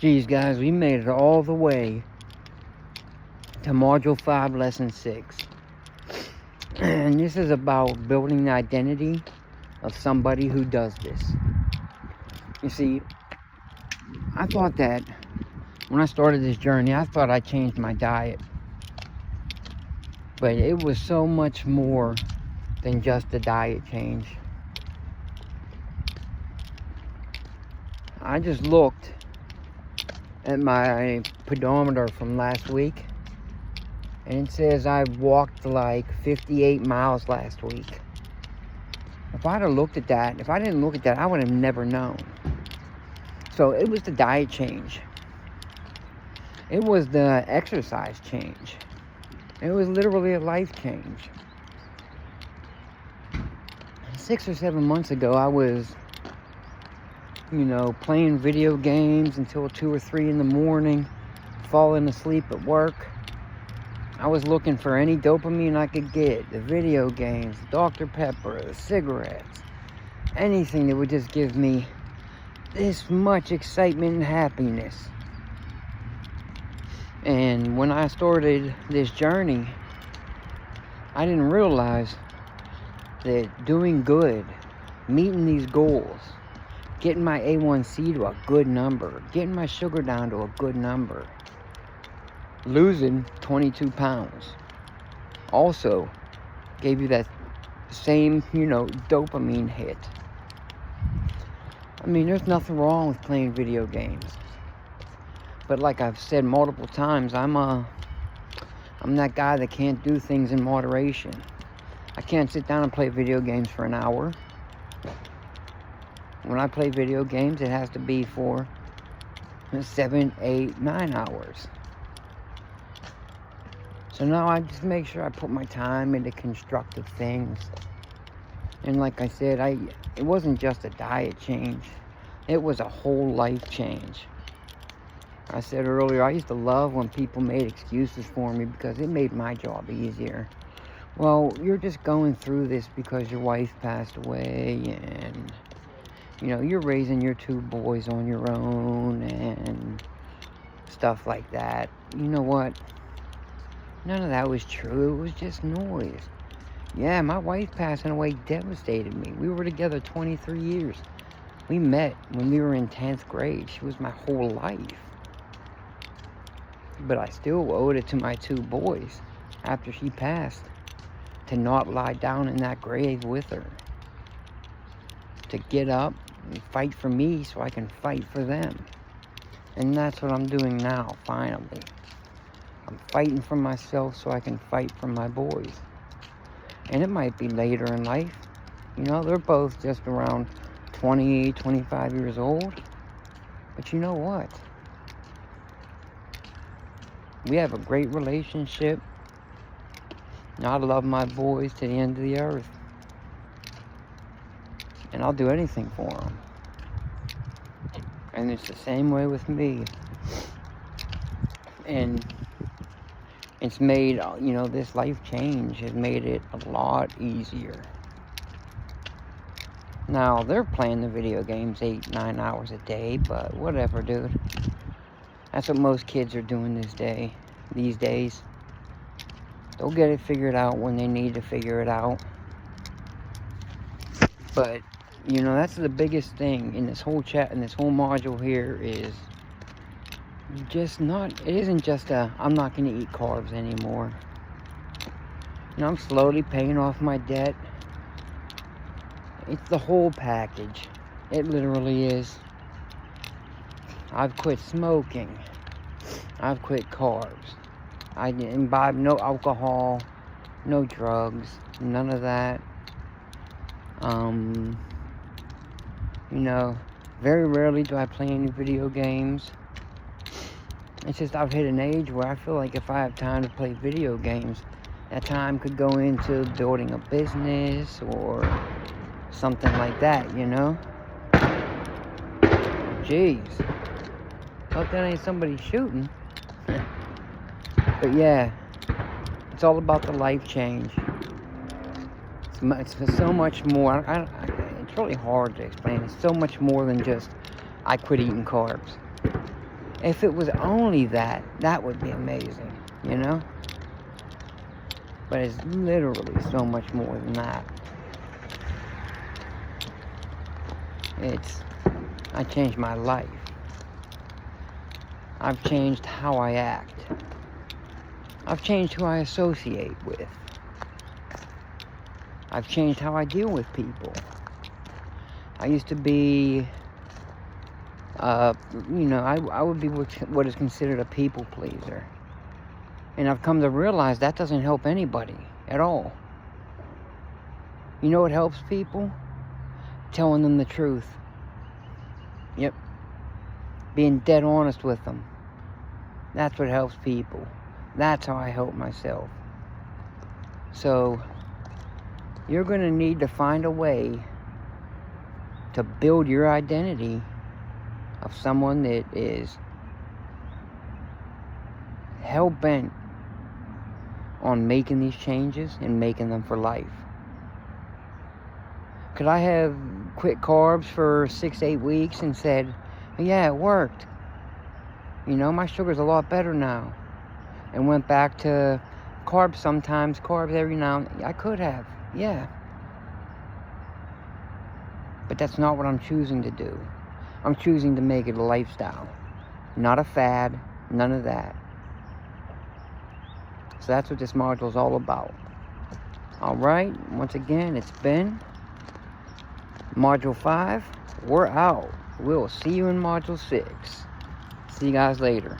Geez, guys, we made it all the way to Module 5, Lesson 6. And this is about building the identity of somebody who does this. You see, I thought that when I started this journey, I thought I changed my diet. But it was so much more than just a diet change. I just looked at my pedometer from last week, and it says I walked like 58 miles last week. If I'd have looked at that, if I didn't look at that, I would have never known. So it was the diet change. It was the exercise change. It was literally a life change. 6 or 7 months ago, I was, playing video games until 2 or 3 in the morning, falling asleep at work. I was looking for any dopamine I could get, the video games, Dr. Pepper, the cigarettes, anything that would just give me this much excitement and happiness. And when I started this journey, I didn't realize that doing good, meeting these goals, getting my A1C to a good number, getting my sugar down to a good number, losing 22 pounds also gave you that same, dopamine hit. I mean, there's nothing wrong with playing video games. But like I've said multiple times, I'm that guy that can't do things in moderation. I can't sit down and play video games for an hour. When I play video games, it has to be for 7, 8, 9 hours. So now I just make sure I put my time into constructive things. And like I said, it wasn't just a diet change. It was a whole life change. I said earlier, I used to love when people made excuses for me because it made my job easier. Well, you're just going through this because your wife passed away and, you're raising your 2 boys on your own and stuff like that. You know what? None of that was true. It was just noise. Yeah, my wife passing away devastated me. We were together 23 years. We met when we were in 10th grade. She was my whole life. But I still owed it to my 2 boys after she passed to not lie down in that grave with her. To get up and fight for me so I can fight for them. And that's what I'm doing now, finally. I'm fighting for myself so I can fight for my boys. And it might be later in life. They're both just around 20, 25 years old. But you know what? We have a great relationship. And I love my boys to the end of the earth. And I'll do anything for them. And it's the same way with me. And it's made, this life change has made it a lot easier. Now, they're playing the video games 8, 9 hours a day, but whatever, dude. That's what most kids are doing these days. They'll get it figured out when they need to figure it out. But, that's the biggest thing in this whole in this whole module here is it isn't just I'm not going to eat carbs anymore. I'm slowly paying off my debt. It's the whole package. It literally is. I've quit smoking. I've quit carbs. I imbibe no alcohol, no drugs, none of that. Very rarely do I play any video games. It's just I've hit an age where I feel like if I have time to play video games, that time could go into building a business or something like that, Jeez. Hope that ain't somebody shooting. But yeah, it's all about the life change. It's so much more. It's really hard to explain. It's so much more than just I quit eating carbs. If it was only that, that would be amazing, you know? But it's literally so much more than that. I changed my life. I've changed how I act. I've changed who I associate with. I've changed how I deal with people. I used to be, I would be what is considered a people pleaser. And I've come to realize that doesn't help anybody at all. You know what helps people? Telling them the truth. Yep. Being dead honest with them. That's what helps people. That's how I help myself. So, you're going to need to find a way to build your identity of someone that is hell-bent on making these changes and making them for life. Could I have quit carbs for 6-8 weeks and said, yeah, it worked. You know, my sugar's a lot better now. And went back to carbs sometimes, carbs every now and then. I could have, yeah. But that's not what I'm choosing to do. I'm choosing to make it a lifestyle. Not a fad, none of that. So that's what this module is all about. Alright, once again, it's been Module 5. We're out. We'll see you in Module 6. See you guys later.